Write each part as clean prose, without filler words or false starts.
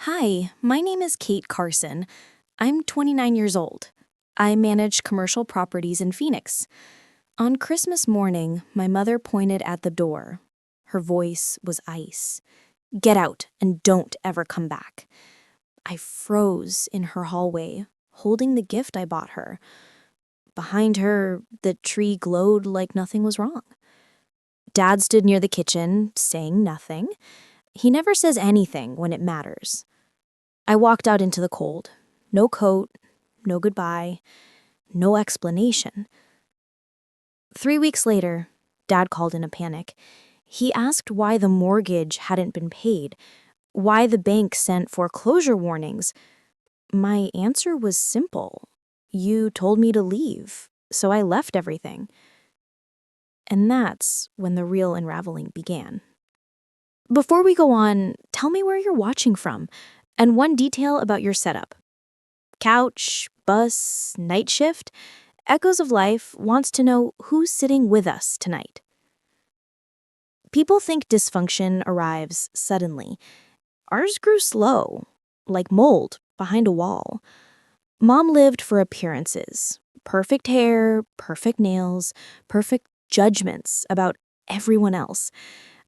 Hi, my name is Kate Carson. I'm 29 years old. I manage commercial properties in Phoenix. On Christmas morning, my mother pointed at the door. Her voice was ice. "Get out and don't ever come back." I froze in her hallway, holding the gift I bought her. Behind her, the tree glowed like nothing was wrong. Dad stood near the kitchen, saying nothing. He never says anything when it matters. I walked out into the cold. No coat, no goodbye, no explanation. 3 weeks later, Dad called in a panic. He asked why the mortgage hadn't been paid, why the bank sent foreclosure warnings. My answer was simple. You told me to leave, so I left everything. And that's when the real unraveling began. Before we go on, tell me where you're watching from, and one detail about your setup. Couch, bus, night shift. Echoes of Life wants to know who's sitting with us tonight. People think dysfunction arrives suddenly. Ours grew slow, like mold behind a wall. Mom lived for appearances. Perfect hair, perfect nails, perfect judgments about everyone else.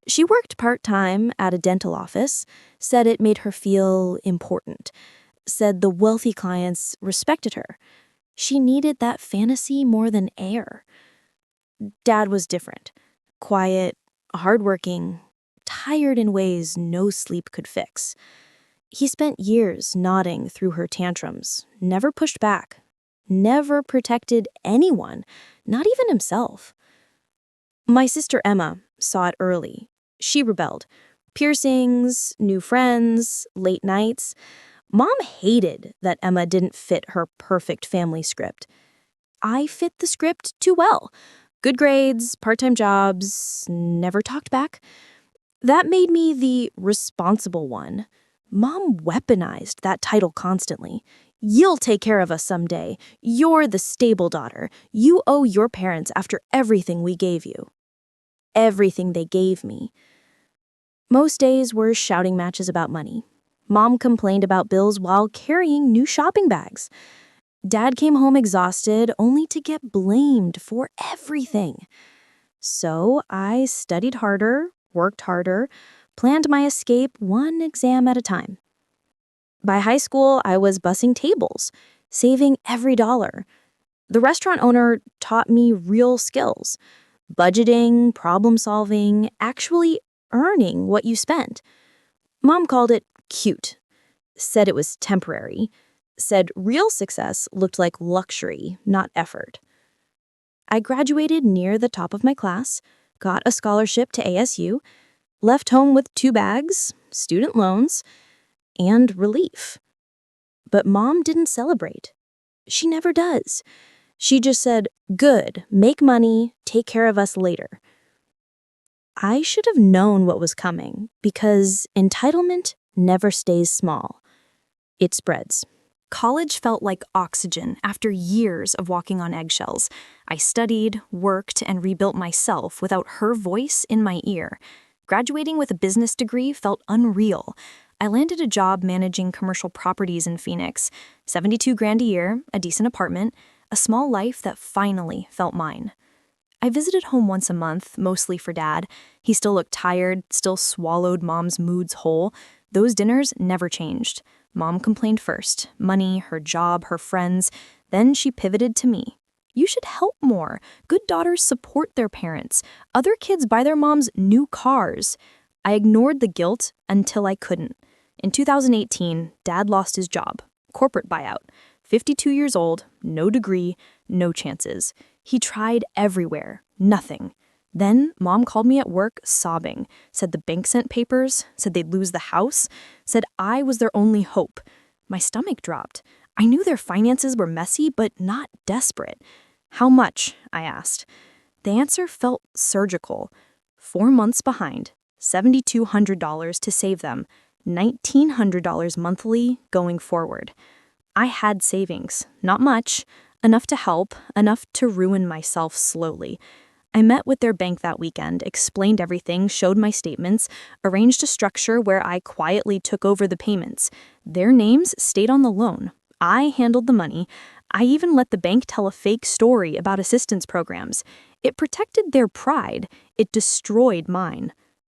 She worked part-time at a dental office, said it made her feel important, said the wealthy clients respected her. She needed that fantasy more than air. Dad was different. Quiet, hardworking, tired in ways no sleep could fix. He spent years nodding through her tantrums, never pushed back, never protected anyone, not even himself. My sister Emma saw it early. She rebelled. Piercings, new friends, late nights. Mom hated that Emma didn't fit her perfect family script. I fit the script too well. Good grades, part-time jobs, never talked back. That made me the responsible one. Mom weaponized that title constantly. You'll take care of us someday. You're the stable daughter. You owe your parents after everything we gave you. Everything they gave me. Most days were shouting matches about money. Mom complained about bills while carrying new shopping bags. Dad came home exhausted only to get blamed for everything. So I studied harder, worked harder, planned my escape one exam at a time. By high school, I was bussing tables, saving every dollar. The restaurant owner taught me real skills: budgeting, problem solving, actually earning what you spent. Mom called it cute, said it was temporary, said real success looked like luxury, not effort. I graduated near the top of my class, got a scholarship to ASU, left home with 2 bags, student loans, and relief. But Mom didn't celebrate. She never does. She just said, "Good, make money, take care of us later." I should have known what was coming, because entitlement never stays small. It spreads. College felt like oxygen after years of walking on eggshells. I studied, worked, and rebuilt myself without her voice in my ear. Graduating with a business degree felt unreal. I landed a job managing commercial properties in Phoenix, 72 grand a year, a decent apartment, a small life that finally felt mine. I visited home once a month, mostly for Dad. He still looked tired, still swallowed Mom's moods whole. Those dinners never changed. Mom complained first: money, her job, her friends. Then she pivoted to me. "You should help more. Good daughters support their parents. Other kids buy their moms new cars." I ignored the guilt until I couldn't. In 2018, Dad lost his job. Corporate buyout. 52 years old, no degree, no chances. He tried everywhere. Nothing. Then Mom called me at work sobbing, said the bank sent papers, said they'd lose the house, said I was their only hope. My stomach dropped. I knew their finances were messy, but not desperate. "How much?" I asked. The answer felt surgical. 4 months behind, $7,200 to save them, $1,900 monthly going forward. I had savings, not much, enough to help, enough to ruin myself slowly. I met with their bank that weekend, explained everything, showed my statements, arranged a structure where I quietly took over the payments. Their names stayed on the loan. I handled the money. I even let the bank tell a fake story about assistance programs. It protected their pride. It destroyed mine.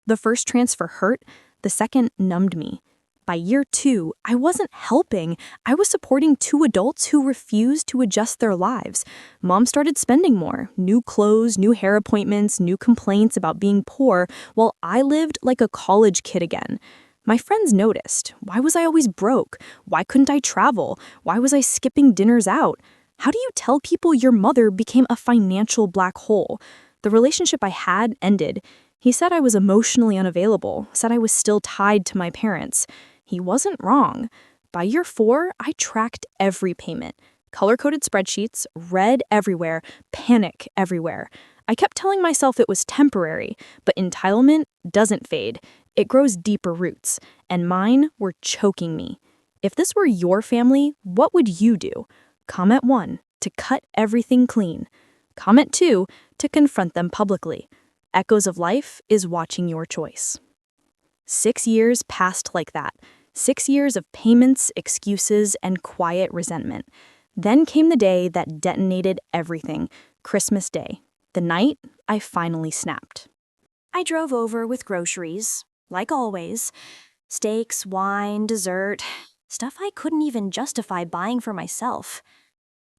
The first transfer hurt. The second numbed me. By year 2, I wasn't helping. I was supporting 2 adults who refused to adjust their lives. Mom started spending more. New clothes, new hair appointments, new complaints about being poor, while I lived like a college kid again. My friends noticed. Why was I always broke? Why couldn't I travel? Why was I skipping dinners out? How do you tell people your mother became a financial black hole? The relationship I had ended. He said I was emotionally unavailable, said I was still tied to my parents. He wasn't wrong. By year 4, I tracked every payment. Color-coded spreadsheets, red everywhere, panic everywhere. I kept telling myself it was temporary, but entitlement doesn't fade. It grows deeper roots, and mine were choking me. If this were your family, what would you do? Comment 1, to cut everything clean. Comment 2, to confront them publicly. Echoes of Life is watching your choice. 6 years passed like that. 6 years of payments, excuses, and quiet resentment. Then came the day that detonated everything, Christmas Day. The night I finally snapped. I drove over with groceries, like always. Steaks, wine, dessert, stuff I couldn't even justify buying for myself.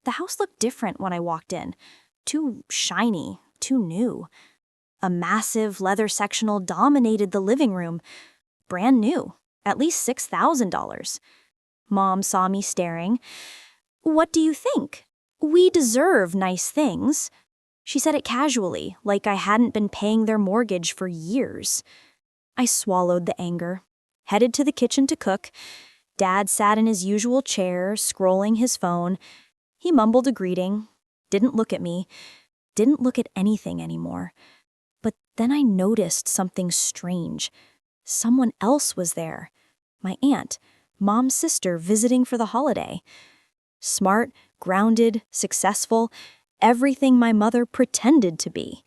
The house looked different when I walked in. Too shiny, too new. A massive leather sectional dominated the living room. Brand new, at least $6,000. Mom saw me staring. "What do you think? We deserve nice things." She said it casually, like I hadn't been paying their mortgage for years. I swallowed the anger, headed to the kitchen to cook. Dad sat in his usual chair, scrolling his phone. He mumbled a greeting, didn't look at me, didn't look at anything anymore. But then I noticed something strange. Someone else was there. My aunt, Mom's sister, visiting for the holiday. Smart, grounded, successful, everything my mother pretended to be.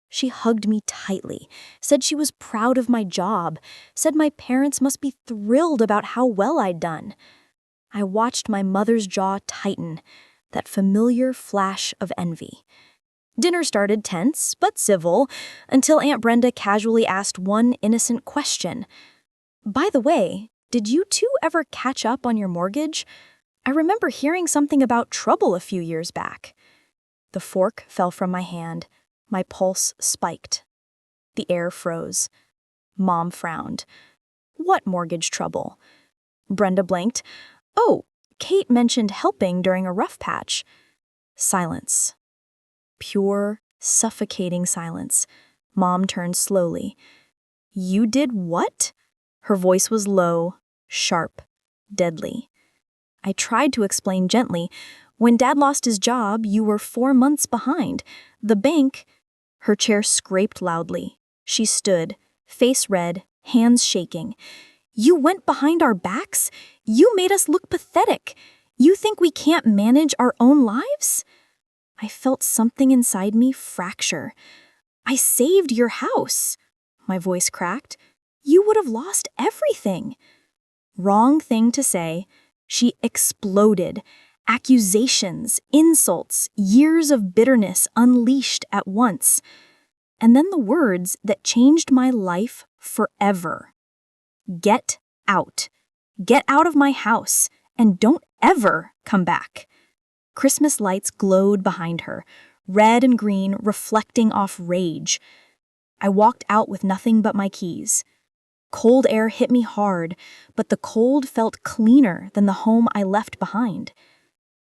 She hugged me tightly, said she was proud of my job, said my parents must be thrilled about how well I'd done. I watched my mother's jaw tighten, that familiar flash of envy. Dinner started tense, but civil, until Aunt Brenda casually asked one innocent question. "By the way, did you two ever catch up on your mortgage? I remember hearing something about trouble a few years back." The fork fell from my hand. My pulse spiked. The air froze. Mom frowned. "What mortgage trouble?" Brenda blinked. "Oh, Kate mentioned helping during a rough patch." Silence. Pure, suffocating silence. Mom turned slowly. "You did what?" Her voice was low, sharp, deadly. I tried to explain gently. "When Dad lost his job, you were 4 months behind. The bank—" Her chair scraped loudly. She stood, face red, hands shaking. "You went behind our backs? You made us look pathetic. You think we can't manage our own lives?" I felt something inside me fracture. "I saved your house." My voice cracked. "You would have lost everything." Wrong thing to say. She exploded. Accusations, insults, years of bitterness unleashed at once. And then the words that changed my life forever. "Get out. Get out of my house, and don't ever come back." Christmas lights glowed behind her, red and green reflecting off rage. I walked out with nothing but my keys. Cold air hit me hard, but the cold felt cleaner than the home I left behind.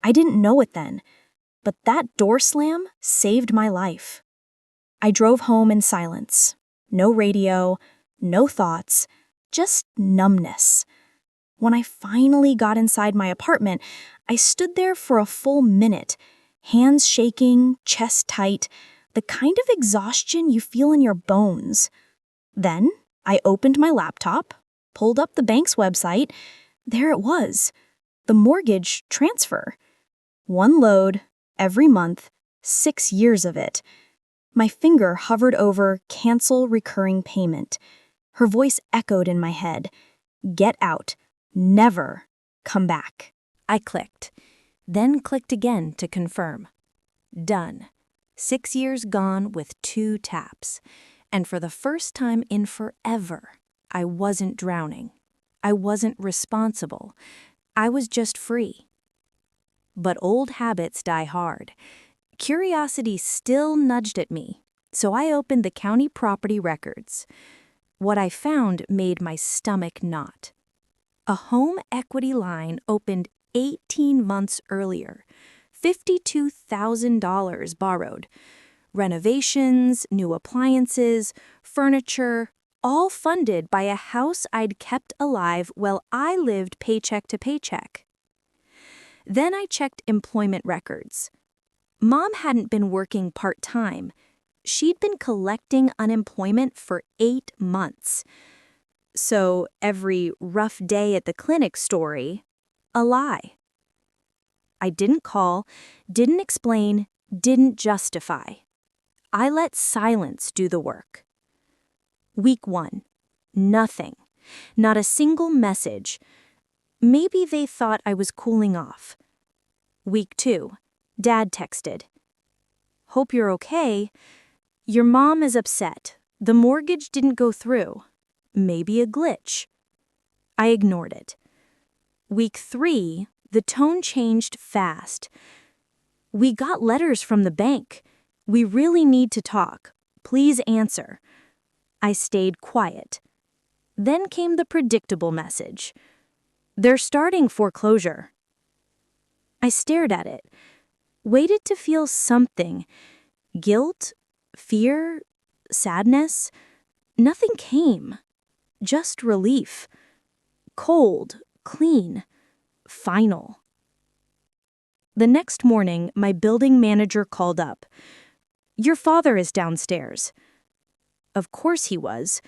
I didn't know it then, but that door slam saved my life. I drove home in silence. No radio, no thoughts, just numbness. When I finally got inside my apartment, I stood there for a full minute, hands shaking, chest tight, the kind of exhaustion you feel in your bones. Then I opened my laptop, pulled up the bank's website. There it was, the mortgage transfer. 1 load, every month, 6 years of it. My finger hovered over cancel recurring payment. Her voice echoed in my head. Get out. Never come back. I clicked, then clicked again to confirm. Done. 6 years gone with 2 taps. And for the first time in forever, I wasn't drowning. I wasn't responsible. I was just free. But old habits die hard. Curiosity still nudged at me, so I opened the county property records. What I found made my stomach knot. A home equity line opened 18 months earlier, $52,000 borrowed. Renovations, new appliances, furniture, all funded by a house I'd kept alive while I lived paycheck to paycheck. Then I checked employment records. Mom hadn't been working part-time. She'd been collecting unemployment for 8 months. So every rough day at the clinic story, a lie. I didn't call, didn't explain, didn't justify. I let silence do the work. Week 1, nothing. Not a single message. Maybe they thought I was cooling off. Week 2, Dad texted. Hope you're okay. Your mom is upset. The mortgage didn't go through. Maybe a glitch. I ignored it. Week 3, the tone changed fast. We got letters from the bank. We really need to talk. Please answer. I stayed quiet. Then came the predictable message. They're starting foreclosure. I stared at it, waited to feel something. Guilt, fear, sadness. Nothing came. Just relief. Cold, clean, final. The next morning, my building manager called up. Your father is downstairs. Of course he was.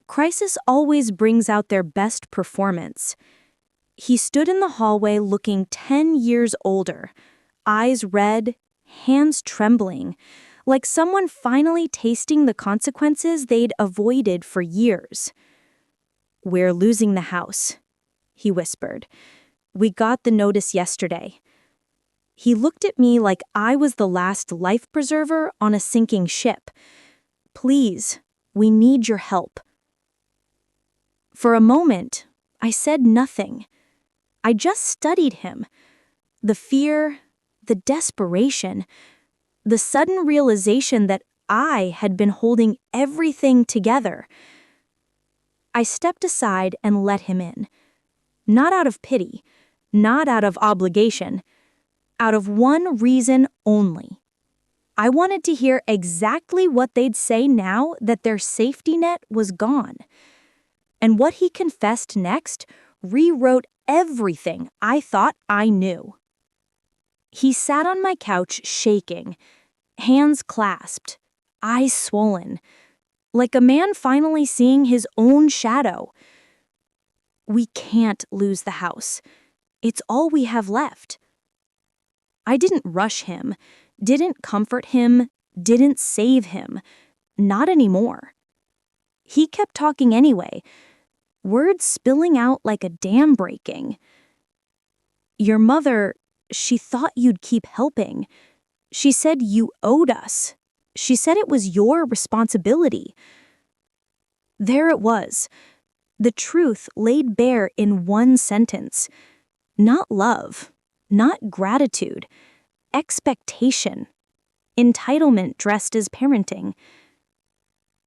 Crisis always brings out their best performance. He stood in the hallway looking 10 years older, eyes red, hands trembling, like someone finally tasting the consequences they'd avoided for years. We're losing the house, he whispered. We got the notice yesterday. He looked at me like I was the last life preserver on a sinking ship. Please, we need your help. For a moment, I said nothing. I just studied him. The fear, the desperation, the sudden realization that I had been holding everything together. I stepped aside and let him in. Not out of pity, not out of obligation, out of one reason only. I wanted to hear exactly what they'd say now that their safety net was gone. And what he confessed next rewrote everything I thought I knew. He sat on my couch shaking, hands clasped, eyes swollen, like a man finally seeing his own shadow. We can't lose the house. It's all we have left. I didn't rush him, didn't comfort him, didn't save him. Not anymore. He kept talking anyway, words spilling out like a dam breaking. Your mother, she thought you'd keep helping. She said you owed us. She said it was your responsibility. There it was. The truth laid bare in one sentence. Not love, not gratitude, expectation, entitlement dressed as parenting.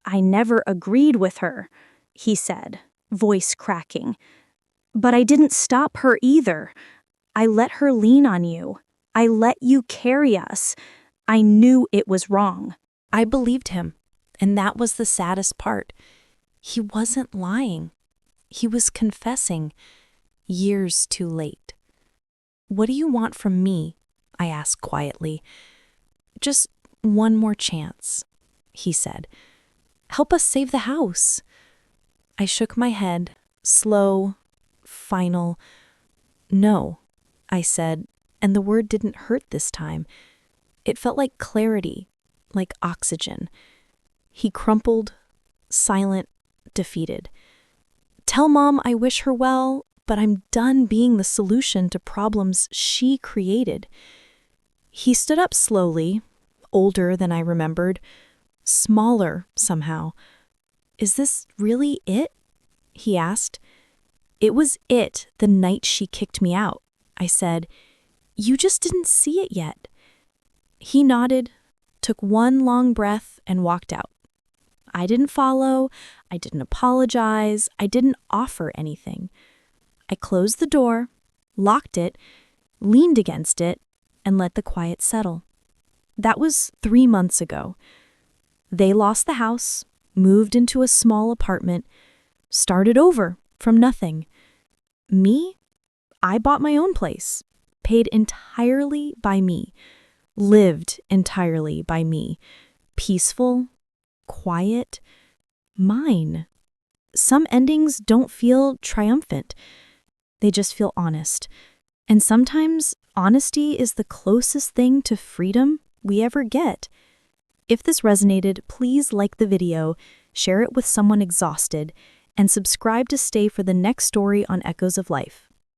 I never agreed with her, he said, voice cracking. But I didn't stop her either. I let her lean on you. I let you carry us. I knew it was wrong. I believed him, and that was the saddest part. He wasn't lying. He was confessing, years too late. What do you want from me? I asked quietly. Just one more chance, he said. Help us save the house. I shook my head, slow, final. No, I said, and the word didn't hurt this time. It felt like clarity, like oxygen. He crumpled, silent, defeated. Tell Mom I wish her well, but I'm done being the solution to problems she created. He stood up slowly, older than I remembered, smaller somehow. Is this really it? He asked. It was it the night she kicked me out. I said, you just didn't see it yet. He nodded, took one long breath, and walked out. I didn't follow, I didn't apologize, I didn't offer anything. I closed the door, locked it, leaned against it, and let the quiet settle. That was 3 months ago. They lost the house, moved into a small apartment, started over from nothing. Me? I bought my own place, paid entirely by me, lived entirely by me, peaceful, quiet, mine. Some endings don't feel triumphant. They just feel honest. And sometimes honesty is the closest thing to freedom we ever get. If this resonated, please like the video, share it with someone exhausted, and subscribe to stay for the next story on Echoes of Life.